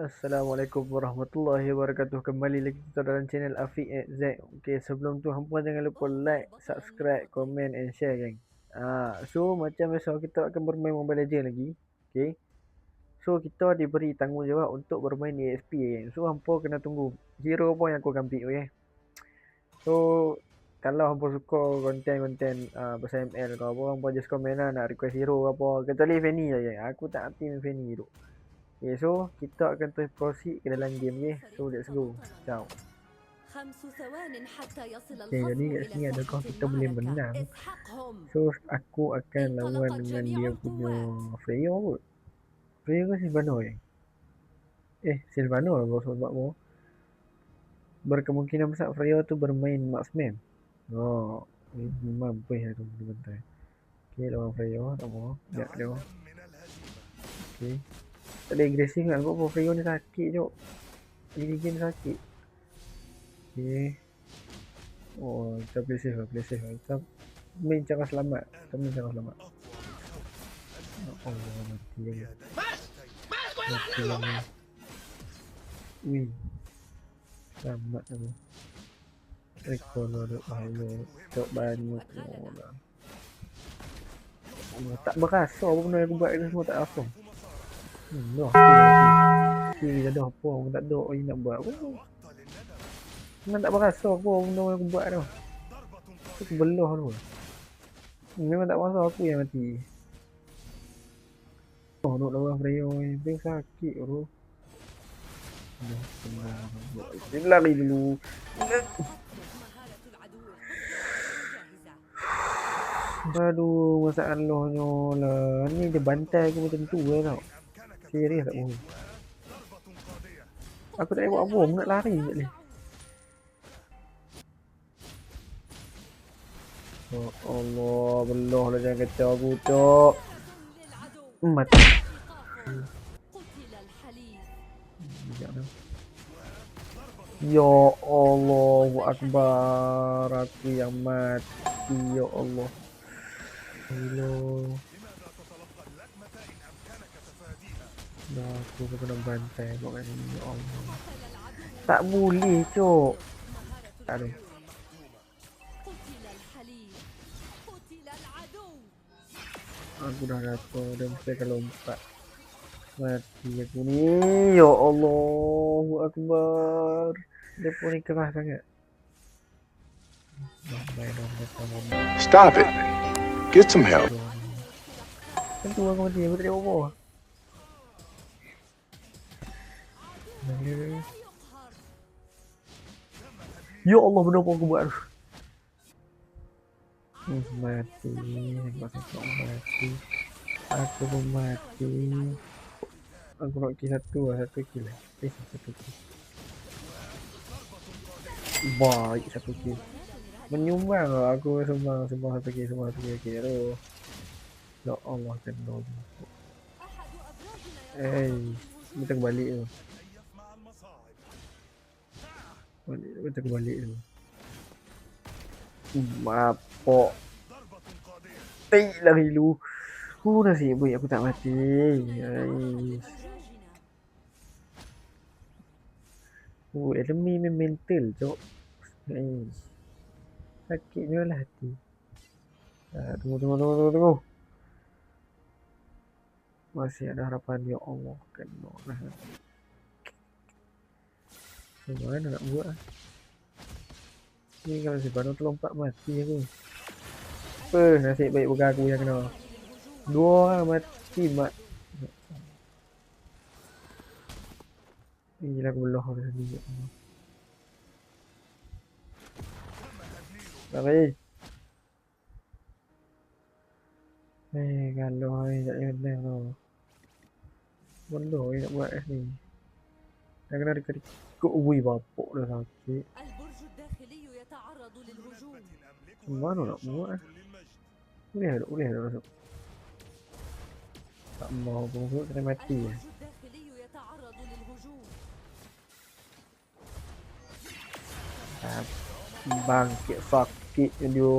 Assalamualaikum warahmatullahi wabarakatuh. Kembali lagi kita dalam channel Afiq Z. Okay, sebelum tu hampa jangan lupa like, subscribe, komen and share geng. So macam biasa kita akan bermain Mobile Legends lagi. Okay. So kita diberi tanggungjawab untuk bermain EXP geng. So hampa kena tunggu hero apa yang aku akan pick, okay. So kalau hampa suka konten-konten pasal ML ke apa, hampa just komen lah nak request hero ke apa. Kecuali Fanny je geng. Aku tak hati main Fanny tu. Okay, so kita akan terus proceed ke dalam game, okay. So let's go. Ciao. Okay, jadi kat sini adakah kita boleh menang. So aku akan lawan dengan dia punya Freya kot. Freya ke Sylvana yang? Sylvana lah sebab apa. Berkemungkinan besar Freya tu bermain marksman. Mampu ya tu bentar. Okay, lawan Freya tak apa. Sekejap dia. Okay. Tak ada agresif kan, sebab Freya ni sakit jok. Gigi ni sakit. Okay. Oh, kita play safe lah. Kita main cara selamat. Allah, mati lagi. Wih. Selamat aku. Rekor ada bahaya. Cok banyak. Tak berasa apa benda yang aku buat itu semua tak apa. Kiri dah ada apa. Aku tak ada orang nak buat. Memang tak berasa apa benda yang aku buat tu. Aku kebelah tu. Memang tak berasa aku yang mati. Nak lawan Freya ni. Dia sakit tu. Dia lari dulu. Aduh, masalahnya lah. Ni dia bantai aku macam tu lah tau. Serius tak bohong. Aku tak buat apa, nak lari je ni. Oh Allah, belah lah jangan kacau aku, cok. Mati. Ya Allahu Akbar, aku yang mati, ya Allah. Hello. Dah aku kena bantai buat ni, ya Allah. Tak boleh, cok. Aduh. Aku dah rasa dan mesti akan lompat. Mati aku ni, ya Allahu Akbar. Dia pun ni keras sangat. Stop it. Get some help. Tentu aku mati, aku tak ada apa. Ya Allah, benda apa aku buat tu? Mati. Aku pun mati. Aku nak kill satu kill. Satu kill. Baik, satu kill. Menyumbang lah aku sembang satu kill tu. Ya Allah, kena. Kita balik tu. Kita balik tu. Mapok. Lari lu. Nasib baik aku tak mati. Enemy main mental, cok. Sakitnya lah hati. Tunggu. Masih ada harapan, ya Allah. Kena lah. Gimana nak buat? Ni kalau si Bano terlompat mati aku. Nasib baik bukan aku yang kena. Dua orang mati mat. Gila aku belah dah sendiri. Lari. Kalau tak boleh menang tu. Benda nak buat ni. Dah kena dekat. Ui, bapuk dah sakit. Mana nak buat? Boleh dah. Tak mau pun kena mati. Bangkit sakit dia.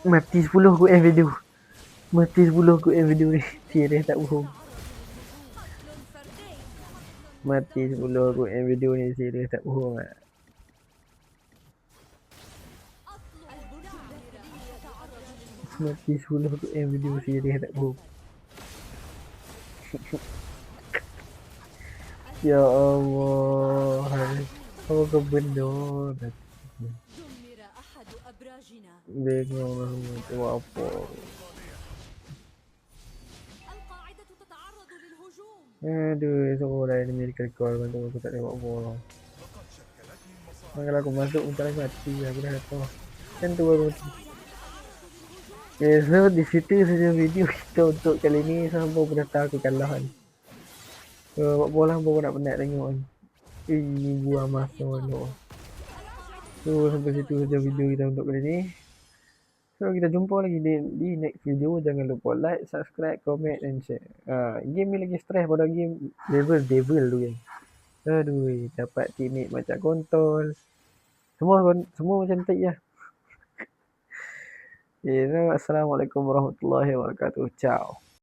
Mati 10 aku video. Mati 10 aku video ni. Serius tak bohong. Mati 10 aku video ni. Serius tak bohong lah. Mati 10 aku video. Serius tak bohong. Ya Allah. Apa kau benar? Bingung lah semua. Apa? Aduh, seorang ni medical call kan tu aku tak tengok bola. Kalau aku masuk pun tak lagi mati. Aku dah tahu. Kan tu aku mati. So di situ saja video kita untuk kali ni. Sampai pun dah tahu aku kalah kan. So bola pun nak penat tengok kan. Ini buah masa mana. So sampai situ saja video kita untuk kali ni. So kita jumpa lagi di next video. Jangan lupa like, subscribe, comment and share. Game ni lagi stress pada game level devil tu kan. Aduh, dapat teammate macam kontol. Semua macam tik lah. Okay, so, Assalamualaikum warahmatullahi wabarakatuh. Ciao.